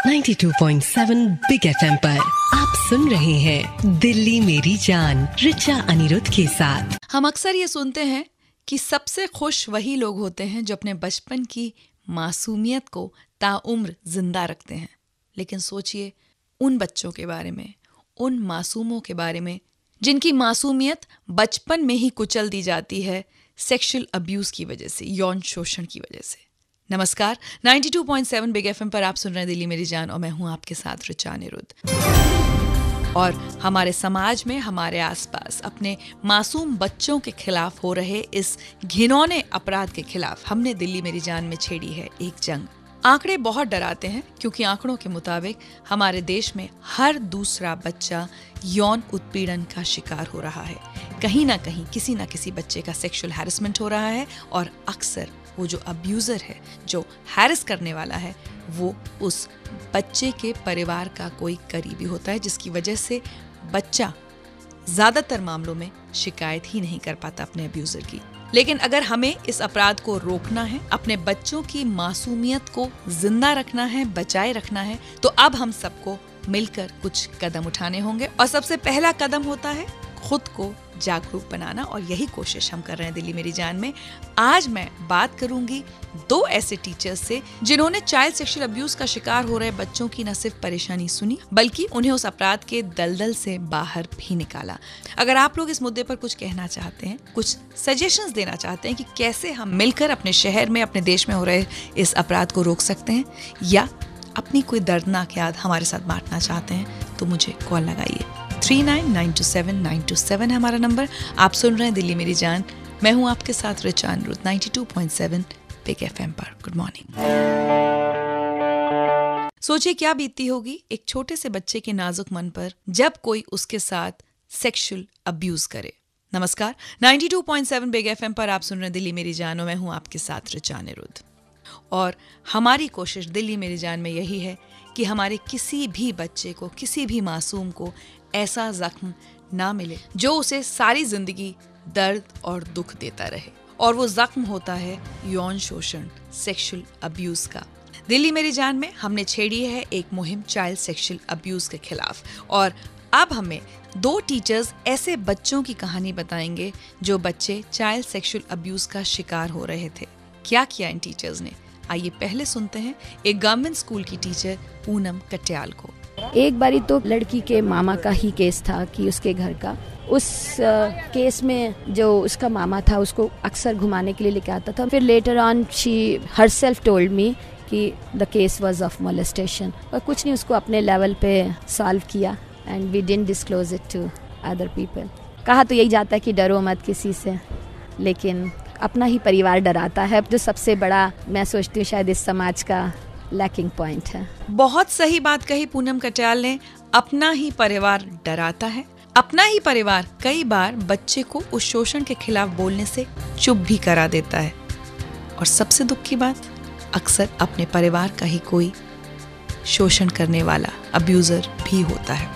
92.7 big FM पर आप सुन रहे हैं दिल्ली मेरी जान रिचा अनिरुद्ध के साथ। हम अक्सर ये सुनते हैं कि सबसे खुश वही लोग होते हैं जो अपने बचपन की मासूमियत को ताउम्र जिंदा रखते हैं। लेकिन सोचिए उन बच्चों के बारे में, उन मासूमों के बारे में जिनकी मासूमियत बचपन में ही कुचल दी जाती है सेक्सुअल अब्यूज की वजह से, यौन शोषण की वजह से। नमस्कार, 92.7 बिग एफएम पर आप सुन रहे हैं दिल्ली मेरी जान और मैं हूं आपके साथ रिचा अनिरुद्ध। और हमारे समाज में, हमारे आसपास अपने मासूम बच्चों के खिलाफ हो रहे इस घिनौने अपराध के खिलाफ हमने दिल्ली मेरी जान में छेड़ी है एक जंग। आंकड़े बहुत डराते हैं क्योंकि आंकड़ों के मुताबिक हमारे देश में हर दूसरा बच्चा यौन उत्पीड़न का शिकार हो रहा है। कहीं ना कहीं किसी ना किसी बच्चे का सेक्सुअल हैरेसमेंट हो रहा है और अक्सर वो जो अब्यूजर है, जो हैरेस करने वाला है, वो उस बच्चे के परिवार का कोई करीबी होता है, जिसकी वजह से बच्चा ज्यादातर मामलों में शिकायत ही नहीं कर पाता अपने अब्यूजर की। लेकिन अगर हमें इस अपराध को रोकना है, अपने बच्चों की मासूमियत को जिंदा रखना है, बचाए रखना है, तो अब हम सबको मिलकर कुछ कदम उठाने होंगे। और सबसे पहला कदम होता है खुद को जागरूक बनाना, और यही कोशिश हम कर रहे हैं दिल्ली मेरी जान में। आज मैं बात करूंगी दो ऐसे टीचर्स से जिन्होंने चाइल्ड सेक्सुअल अब्यूज का शिकार हो रहे बच्चों की न सिर्फ परेशानी सुनी, बल्कि उन्हें उस अपराध के दलदल से बाहर भी निकाला। अगर आप लोग इस मुद्दे पर कुछ कहना चाहते हैं, कुछ सजेशंस देना चाहते हैं कि कैसे हम मिलकर अपने शहर में, अपने देश में हो रहे इस अपराध को रोक सकते हैं, या अपनी कोई दर्दनाक याद हमारे साथ बांटना चाहते हैं, तो मुझे कॉल लगाइए। 39927927 है हमारा नंबर। आप सुन रहे हैं दिल्ली मेरी जान, मैं हूं आपके साथ रिचा अनिरुद्ध 92.7 बिग एफएम पर। Good morning. सोचिए क्या बीतती होगी एक छोटे से बच्चे के नाजुक मन पर जब कोई उसके साथ सेक्सुअल अब्यूज करे। नमस्कार, 92.7 बिग एफएम पर आप सुन रहे हैं दिल्ली मेरी जान और मैं हूं आपके साथ रिचा अनिरुद्ध। और हमारी कोशिश दिल्ली मेरी जान में यही है कि हमारे किसी भी बच्चे को, किसी भी मासूम को ऐसा जख्म ना मिले जो उसे सारी जिंदगी दर्द और दुख देता रहे। और वो जख्म होता है यौन शोषण, सेक्सुअल अब्यूज का। दिल्ली मेरी जान में हमने छेड़ी है एक मुहिम चाइल्ड सेक्सुअल अब्यूज के खिलाफ, और अब हमें दो टीचर्स ऐसे बच्चों की कहानी बताएंगे जो बच्चे चाइल्ड सेक्सुअल अब्यूज का शिकार हो रहे थे। क्या किया इन टीचर्स ने, आइए पहले सुनते हैं एक गवर्नमेंट स्कूल की टीचर पूनम कट्याल को। एक बारी तो लड़की के मामा का ही केस था कि उसके घर का, उस केस में जो उसका मामा था उसको अक्सर घुमाने के लिए लेके आता था। फिर later on she herself told me कि the case was of molestation, और कुछ नहीं, उसको अपने लेवल पे सॉल्व किया and we didn't disclose it to other people. कहा तो यही जाता है कि डरो मत किसी से, लेकिन अपना ही परिवार डराता है, जो सबसे बड़ा मैं सोचती हूँ शायद इस समाज का लैकिंग पॉइंट है। बहुत सही बात कही पूनम कट्याल ने, अपना ही परिवार डराता है। अपना ही परिवार कई बार बच्चे को उस शोषण के खिलाफ बोलने से चुप भी करा देता है। और सबसे दुख की बात, अक्सर अपने परिवार का ही कोई शोषण करने वाला अब्यूजर भी होता है।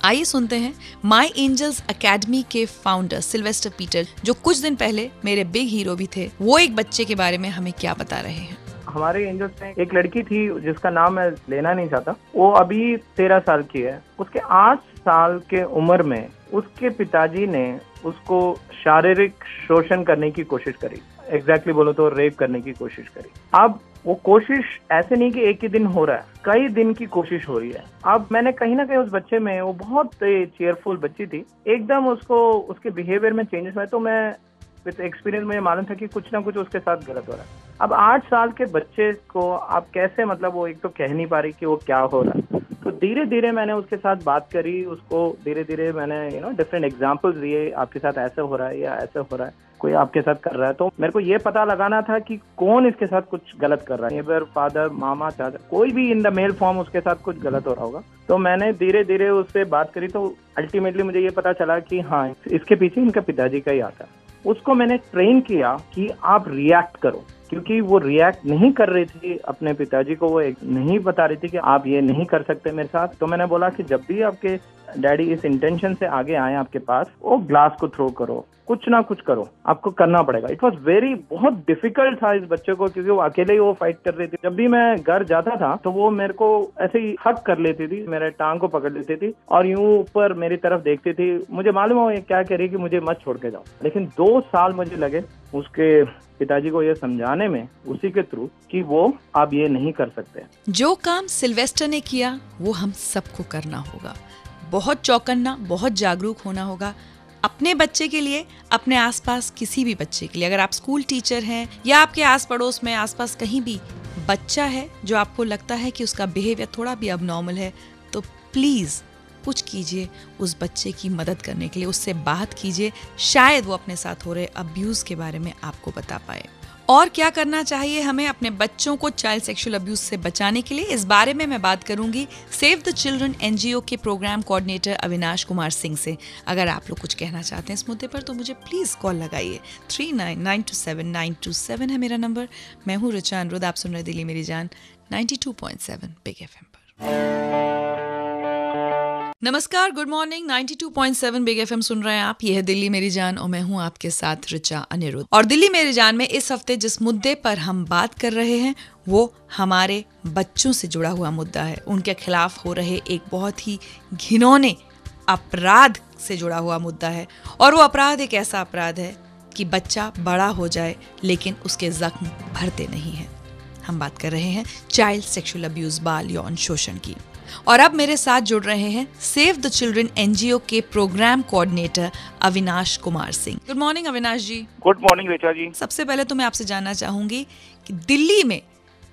आइए सुनते हैं माई एंजल्स अकेडमी के फाउंडर सिल्वेस्टर पीटर, जो कुछ दिन पहले मेरे बिग हीरो भी थे, वो एक बच्चे के बारे में हमें क्या बता रहे हैं। हमारे एंजल्स में एक लड़की थी जिसका नाम मैं लेना नहीं चाहता। वो अभी 13 साल की है। उसके 8 साल के उम्र में उसके पिताजी ने उसको शारीरिक शोषण करने की कोशिश करी, एग्जैक्टली बोलो तो रेप करने की कोशिश करी। अब वो कोशिश ऐसे नहीं कि एक ही दिन हो रहा है, कई दिन की कोशिश हो रही है। अब मैंने कहीं ना कहीं उस बच्चे में, वो बहुत चेयरफुल बच्ची थी, एकदम उसको उसके बिहेवियर में चेंजेस हुए, तो मैं विद एक्सपीरियंस मुझे मालूम था कि कुछ ना कुछ उसके साथ गलत हो रहा है। अब 8 साल के बच्चे को आप कैसे, मतलब वो एक तो कह नहीं पा रही कि वो क्या हो रहा है। तो धीरे धीरे मैंने उसके साथ बात करी, उसको धीरे धीरे मैंने डिफरेंट एग्जांपल्स दिए, आपके साथ ऐसे हो रहा है या ऐसे हो रहा है, कोई आपके साथ कर रहा है। तो मेरे को ये पता लगाना था कि कौन इसके साथ कुछ गलत कर रहा है। नेबर, फादर, मामा, चाचा, कोई भी इन द मेल फॉर्म उसके साथ कुछ गलत हो रहा होगा। तो मैंने धीरे धीरे उससे बात करी, तो अल्टीमेटली मुझे ये पता चला कि हाँ, इसके पीछे इनका पिताजी का ही आता है। उसको मैंने ट्रेन किया कि आप रिएक्ट करो, क्योंकि वो रिएक्ट नहीं कर रही थी अपने पिताजी को, वो नहीं बता रही थी कि आप ये नहीं कर सकते मेरे साथ। तो मैंने बोला कि जब भी आपके डैडी इस इंटेंशन से आगे आए आपके पास, वो ग्लास को थ्रो करो, कुछ ना कुछ करो, आपको करना पड़ेगा। इट वॉज बहुत डिफिकल्ट था इस बच्चे को, क्योंकि वो अकेले ही वो फाइट कर रही थी। जब भी मैं घर जाता था तो वो मेरे को ऐसे ही हक कर लेती थी, मेरे टांग को पकड़ लेती थी और यूं ऊपर मेरी तरफ देखती थी। मुझे मालूम है वो क्या कह रही कि मुझे मत छोड़ के जाओ, लेकिन 2 साल मुझे लगे उसके पिताजी को ये समझाने में, उसी के थ्रू, कि वो आप ये नहीं कर सकते। जो काम सिल्वेस्टर ने किया वो हम सबको करना होगा। बहुत चौकन्ना, बहुत जागरूक होना होगा अपने बच्चे के लिए, अपने आसपास किसी भी बच्चे के लिए। अगर आप स्कूल टीचर हैं या आपके आस पड़ोस में आसपास कहीं भी बच्चा है जो आपको लगता है कि उसका बिहेवियर थोड़ा भी अबनॉर्मल है, तो प्लीज कुछ कीजिए उस बच्चे की मदद करने के लिए, उससे बात कीजिए। शायद वो अपने साथ हो रहे अब्यूज के बारे में आपको बता पाए। और क्या करना चाहिए हमें अपने बच्चों को चाइल्ड सेक्सुअल अब्यूज से बचाने के लिए, इस बारे में मैं बात करूंगी सेव द चिल्ड्रन एनजीओ के प्रोग्राम कोऑर्डिनेटर अविनाश कुमार सिंह से। अगर आप लोग कुछ कहना चाहते हैं इस मुद्दे पर तो मुझे प्लीज कॉल लगाइए। 39927927 है मेरा नंबर। मैं हूँ ऋचा अनिरुद्ध, आप सुन रहे दिल्ली मेरी जान 92.7 बिग एफएम पर। नमस्कार, गुड मॉर्निंग। 92.7 बिग एफएम सुन रहे हैं आप। ये है दिल्ली मेरी जान और मैं हूं आपके साथ ऋचा अनिरुद्ध। और दिल्ली मेरी जान में इस हफ्ते जिस मुद्दे पर हम बात कर रहे हैं वो हमारे बच्चों से जुड़ा हुआ मुद्दा है। उनके खिलाफ हो रहे एक बहुत ही घिनौने अपराध से जुड़ा हुआ मुद्दा है। और वो अपराध एक ऐसा अपराध है कि बच्चा बड़ा हो जाए लेकिन उसके जख्म भरते नहीं हैं। हम बात कर रहे हैं चाइल्ड सेक्सुअल अब्यूज, बाल यौन शोषण की। और अब मेरे साथ जुड़ रहे हैं सेव द चिल्ड्रन एनजीओ के programme coordinator Avinash Kumar Singh. Good morning Avinash ji. Good morning Richa ji. सबसे पहले तो मैं आपसे जानना चाहूंगी कि दिल्ली में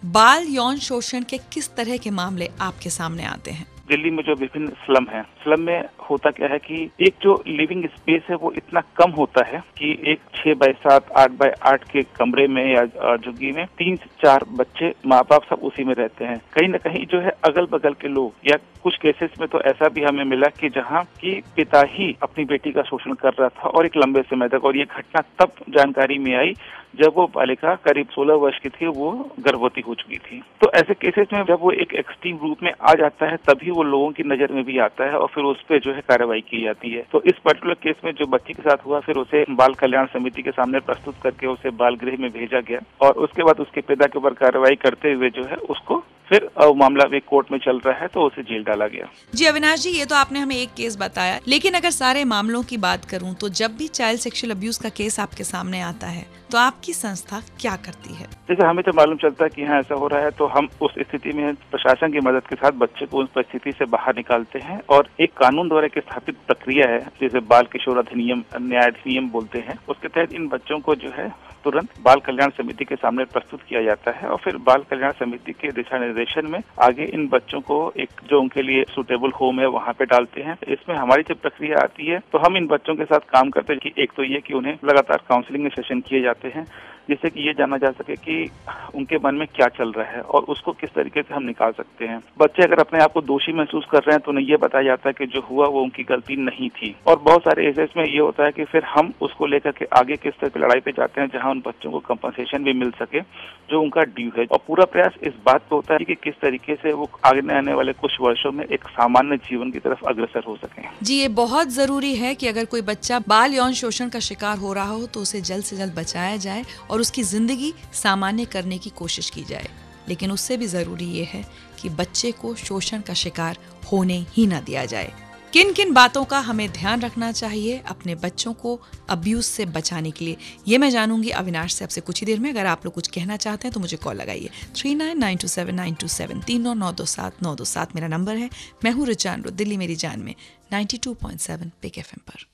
बाल यौन शोषण के किस तरह के मामले आपके सामने आते हैं? दिल्ली में जो विभिन्न स्लम है, स्लम में होता क्या है कि एक जो लिविंग स्पेस है वो इतना कम होता है कि एक 6x7, 8x8 के कमरे में या झुग्गी में 3 से 4 बच्चे, माँ बाप सब उसी में रहते हैं। कहीं न कहीं जो है अगल बगल के लोग, या कुछ केसेस में तो ऐसा भी हमें मिला कि जहाँ की पिता ही अपनी बेटी का शोषण कर रहा था और एक लंबे समय तक। और ये घटना तब जानकारी में आई जब वो बालिका करीब 16 वर्ष की थी, वो गर्भवती हो चुकी थी। तो ऐसे केसेस में जब वो एक एक्सट्रीम रूप में आ जाता है तभी वो लोगों की नजर में भी आता है और फिर उस पर जो है कार्रवाई की जाती है। तो इस पर्टिकुलर केस में जो बच्ची के साथ हुआ, फिर उसे बाल कल्याण समिति के सामने प्रस्तुत करके उसे बाल गृह में भेजा गया और उसके बाद उसके पिता के ऊपर कार्रवाई करते हुए जो है उसको फिर मामला भी कोर्ट में चल रहा है तो उसे जेल डाला गया। जी अविनाश जी, ये तो आपने हमें एक केस बताया, लेकिन अगर सारे मामलों की बात करूं तो जब भी चाइल्ड सेक्सुअल अब्यूज का केस आपके सामने आता है तो आपकी संस्था क्या करती है? जैसे हमें तो मालूम चलता है कि यहाँ ऐसा हो रहा है तो हम उस स्थिति में प्रशासन की मदद के साथ बच्चे को उस परिस्थिति से बाहर निकालते हैं और एक कानून द्वारा एक स्थापित प्रक्रिया है जिसे बाल किशोर अधिनियम, न्याय अधिनियम बोलते हैं। उसके तहत इन बच्चों को जो है तुरंत बाल कल्याण समिति के सामने प्रस्तुत किया जाता है और फिर बाल कल्याण समिति के दिशा निर्देशन में आगे इन बच्चों को एक जो उनके लिए सुटेबल होम है वहाँ पे डालते हैं। इसमें हमारी जब प्रक्रिया आती है तो हम इन बच्चों के साथ काम करते हैं कि एक तो ये कि उन्हें लगातार काउंसलिंग सेशन किए जाते हैं जिससे कि ये जाना जा सके कि उनके मन में क्या चल रहा है और उसको किस तरीके से हम निकाल सकते हैं। बच्चे अगर अपने आप को दोषी महसूस कर रहे हैं तो उन्हें ये बताया जाता है कि जो हुआ वो उनकी गलती नहीं थी। और बहुत सारे केसेस में ये होता है कि फिर हम उसको लेकर के आगे किस तरह की लड़ाई पे जाते हैं जहाँ उन बच्चों को कंपनसेशन भी मिल सके जो उनका ड्यू है। और पूरा प्रयास इस बात पे होता है कि किस तरीके से वो आगे आने वाले कुछ वर्षों में एक सामान्य जीवन की तरफ अग्रसर हो सके। जी, ये बहुत जरूरी है कि अगर कोई बच्चा बाल यौन शोषण का शिकार हो रहा हो तो उसे जल्द से जल्द बचाया जाए और उसकी जिंदगी सामान्य करने की कोशिश की जाए। लेकिन उससे भी जरूरी ये है कि बच्चे को शोषण का शिकार होने ही ना दिया जाए। किन किन बातों का हमें ध्यान रखना चाहिए अपने बच्चों को अब्यूज से बचाने के लिए, ये मैं जानूंगी अविनाश से आपसे कुछ ही देर में। अगर आप लोग कुछ कहना चाहते हैं तो मुझे कॉल लगाइए 39927927 3997 मेरा नंबर है। मैं हूँ ऋचा अनिरुद्ध, दिल्ली मेरी जान में 92.7 बिग एफएम पर।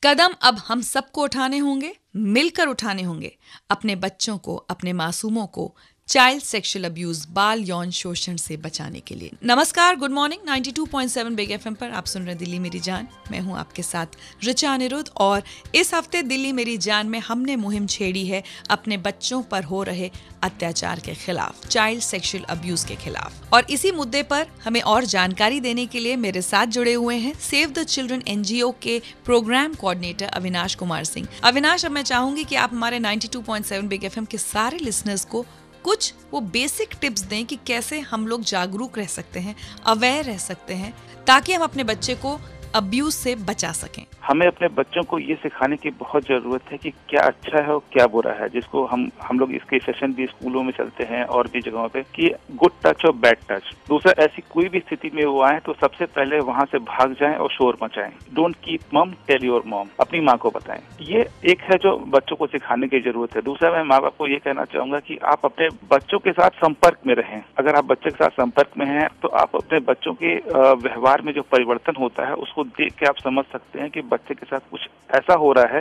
कदम अब हम सबको उठाने होंगे, मिलकर उठाने होंगे। अपने बच्चों को, अपने मासूमों को चाइल्ड सेक्सुअल अब्यूज, बाल यौन शोषण से बचाने के लिए। नमस्कार, गुड मॉर्निंग। 92.7 बिग एफएम पर आप सुन रहे दिल्ली मेरी जान। मैं हूं आपके साथ ऋचा अनिरुद्ध और इस हफ्ते दिल्ली मेरी जान में हमने मुहिम छेड़ी है अपने बच्चों पर हो रहे अत्याचार के खिलाफ, चाइल्ड सेक्सुअल अब्यूज के खिलाफ। और इसी मुद्दे पर हमें और जानकारी देने के लिए मेरे साथ जुड़े हुए हैं सेव द चिल्ड्रन एनजीओ के प्रोग्राम कोऑर्डिनेटर अविनाश कुमार सिंह। अविनाश, अब मैं चाहूंगी कि आप हमारे 92.7 बिग एफएम के सारे लिसनर्स को कुछ वो बेसिक टिप्स दें कि कैसे हम लोग जागरूक रह सकते हैं, अवेयर रह सकते हैं, ताकि हम अपने बच्चे को अब्यूज से बचा सकें। हमें अपने बच्चों को ये सिखाने की बहुत जरूरत है कि क्या अच्छा है और क्या बुरा है, जिसको हम लोग इसके सेशन भी स्कूलों में चलते हैं और भी जगहों पे कि गुड टच और बैड टच। दूसरा, ऐसी कोई भी स्थिति में वो आए तो सबसे पहले वहाँ से भाग जाएं और शोर मचाएं। डोंट कीप मम, टेल योर मॉम, अपनी माँ को बताएं। ये एक है जो बच्चों को सिखाने की जरूरत है। दूसरा, मैं माँ बाप को ये कहना चाहूंगा कि आप अपने बच्चों के साथ संपर्क में रहें। अगर आप बच्चे के साथ संपर्क में हैं तो आप अपने बच्चों के व्यवहार में जो परिवर्तन होता है उसको देख के आप समझ सकते हैं कि बच्चे के साथ कुछ ऐसा हो रहा है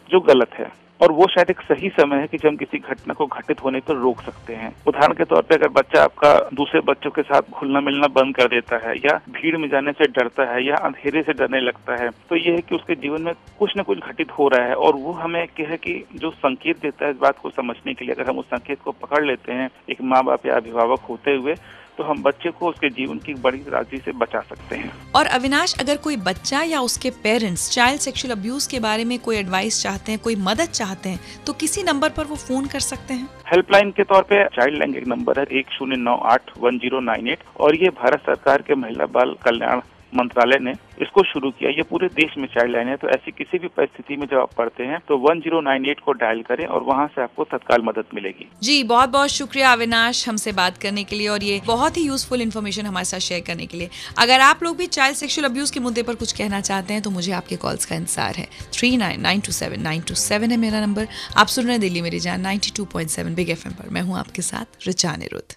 जो गलत है, और वो शायद एक सही समय है कि जब हम किसी घटना को घटित होने पर रोक सकते हैं। उदाहरण के तौर पे अगर बच्चा आपका दूसरे बच्चों के साथ घुलना मिलना बंद कर देता है, या भीड़ में जाने से डरता है, या अंधेरे से डरने लगता है, तो ये है कि उसके जीवन में कुछ न कुछ घटित हो रहा है। और वो हमें क्या है कि जो संकेत देता है इस बात को समझने के लिए, अगर हम उस संकेत को पकड़ लेते हैं एक माँ बाप या अभिभावक होते हुए, तो हम बच्चे को उसके जीवन की बड़ी त्रासदी से बचा सकते हैं। और अविनाश, अगर कोई बच्चा या उसके पेरेंट्स चाइल्ड सेक्सुअल अब्यूज के बारे में कोई एडवाइस चाहते हैं, कोई मदद चाहते हैं, तो किसी नंबर पर वो फोन कर सकते हैं? हेल्पलाइन के तौर पे चाइल्ड लाइन एक नंबर है 10981098, और ये भारत सरकार के महिला बाल कल्याण मंत्रालय ने इसको शुरू किया। ये पूरे देश में चाइल्ड लाइन है, तो ऐसी किसी भी परिस्थिति में जब आप पढ़ते हैं तो 1098 को डायल करें और वहाँ से आपको तत्काल मदद मिलेगी। जी, बहुत बहुत शुक्रिया अविनाश हमसे बात करने के लिए और ये बहुत ही यूजफुल इन्फॉर्मेशन हमारे साथ शेयर करने के लिए। अगर आप लोग भी चाइल्ड सेक्सुअल अब्यूज के मुद्दे पर कुछ कहना चाहते हैं तो मुझे आपके कॉल्स का इंतजार है। 39927927 है मेरा नंबर। आप सुन रहे हैं दिल्ली मेरी जान 92.7 बिग एफएम पर। मैं हूँ आपके साथ ऋचा अनिरुद्ध।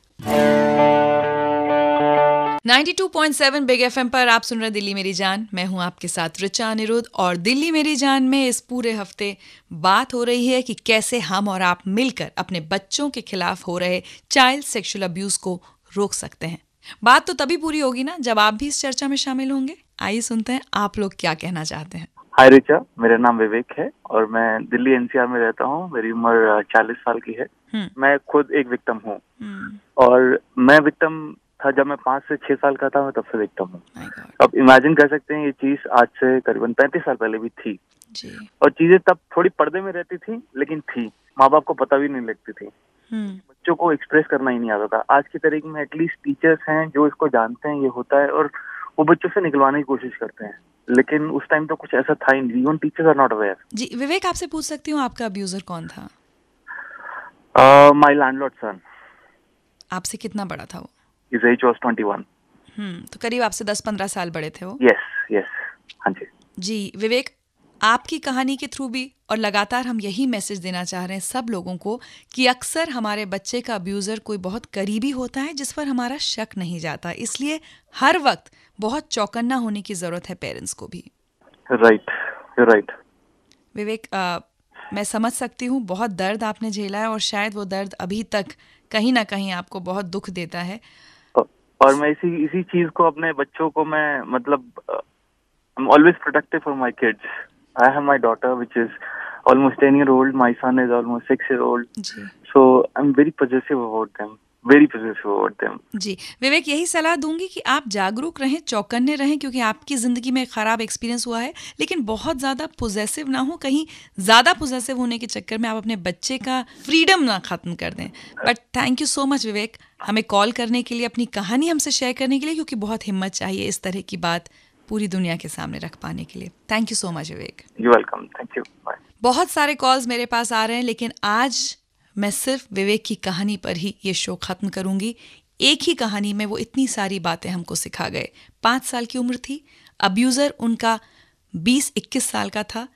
92.7 बिग एफएम पर आप सुन रहे दिल्ली मेरी जान। मैं हूं आपके साथ ऋचा अनिरुद्ध और दिल्ली मेरी जान में इस पूरे हफ्ते बात हो रही है कि कैसे हम और आप मिलकर अपने बच्चों के खिलाफ हो रहे चाइल्ड सेक्सुअल अब्यूज को रोक सकते हैं। बात तो तभी पूरी होगी ना जब आप भी इस चर्चा में शामिल होंगे। आइए सुनते हैं आप लोग क्या कहना चाहते हैं। हाय ऋचा, मेरा नाम विवेक है और मैं दिल्ली एनसीआर में रहता हूँ। मेरी उम्र 40 साल की है। मैं खुद एक विक्टिम हूँ और मैं विक्टिम था जब मैं 5 से 6 साल का था, मैं तब से विक्टिम हूँ। अब इमेजिन कर सकते हैं ये चीज आज से करीबन 35 साल पहले भी थी जी। और चीजें तब थोड़ी पर्दे में रहती थी, लेकिन थी, माँ बाप को पता भी नहीं लगती थी, बच्चों को एक्सप्रेस करना ही नहीं आता था। आज की तारीख में एटलीस्ट टीचर्स हैं जो इसको जानते हैं ये होता है और वो बच्चों से निकलवाने की कोशिश करते हैं, लेकिन उस टाइम तो कुछ ऐसा था ही नहीं। Even teachers are not aware. जी विवेक, आपसे पूछ सकती हूँ आपका अब्यूजर कौन था? My landlord son. आपसे कितना बड़ा था वो? His age was 21. तो करीब आपसे 10-15 साल बड़े थे वो? Yes, हाँ जी। जी विवेक, आपकी कहानी के थ्रू भी और लगातार हम यही मैसेज देना चाह रहे हैं सब लोगों को कि अक्सर हमारे बच्चे का अब्यूजर कोई बहुत करीबी होता है जिस पर हमारा शक नहीं जाता, इसलिए हर वक्त बहुत चौकन्ना होने की जरूरत है पेरेंट्स को भी। राइट। विवेक, मैं समझ सकती हूँ बहुत दर्द आपने झेला है और शायद वो दर्द अभी तक कहीं ना कहीं आपको बहुत दुख देता है। और मैं इसी चीज को अपने बच्चों को मैं मतलब I'm always protective for my kids. I have my daughter which is almost 10 year old. My son is almost 6 year old. Ji. So I'm very possessive about them. Very possessive about them. जी विवेक, यही सलाह दूंगी कि आप जागरूक रहें, चौकन्ने रहें, क्योंकि आपकी जिंदगी में खराब एक्सपीरियंस हुआ है, लेकिन बहुत ज्यादा पोजेसिव ना हो। कहीं ज्यादा पोजेसिव होने के चक्कर में आप अपने बच्चे का फ्रीडम ना खत्म कर दें। But thank you so much Vivek, हमें कॉल करने के लिए, अपनी कहानी हमसे शेयर करने के लिए, क्योंकि बहुत हिम्मत चाहिए इस तरह की बात पूरी दुनिया के सामने रख पाने के लिए। Thank you so much Vivek. You welcome, thank you, bye. बहुत सारे कॉल्स मेरे पास आ रहे हैं, लेकिन आज मैं सिर्फ विवेक की कहानी पर ही ये शो खत्म करूंगी। एक ही कहानी में वो इतनी सारी बातें हमको सिखा गए। 5 साल की उम्र थी, अब्यूजर उनका 20-21 साल का था,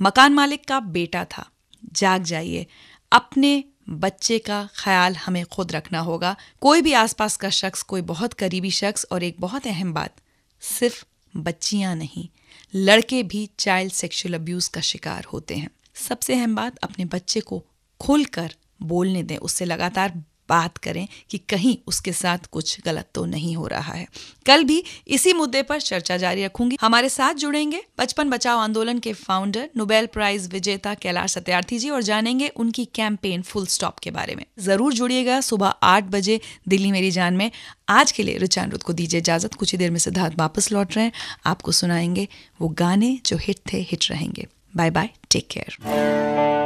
मकान मालिक का बेटा था। जाग जाइए, अपने बच्चे का ख्याल हमें खुद रखना होगा। कोई भी आसपास का शख्स, कोई बहुत करीबी शख्स, और एक बहुत अहम बात, सिर्फ बच्चियां नहीं, लड़के भी चाइल्ड सेक्सुअल अब्यूज का शिकार होते हैं। सबसे अहम बात, अपने बच्चे को खुलकर बोलने दें, उससे लगातार बात करें कि कहीं उसके साथ कुछ गलत तो नहीं हो रहा है। कल भी इसी मुद्दे पर चर्चा जारी रखूंगी। हमारे साथ जुड़ेंगे बचपन बचाओ आंदोलन के फाउंडर, नोबेल प्राइज विजेता कैलाश सत्यार्थी जी और जानेंगे उनकी कैंपेन फुल स्टॉप के बारे में। जरूर जुड़िएगा सुबह 8 बजे दिल्ली मेरी जान में। आज के लिए ऋचा अनिरुद्ध को दीजिए इजाजत। कुछ ही देर में सिद्धार्थ वापस लौट रहे हैं, आपको सुनाएंगे वो गाने जो हिट थे, हिट रहेंगे। Bye bye, take care.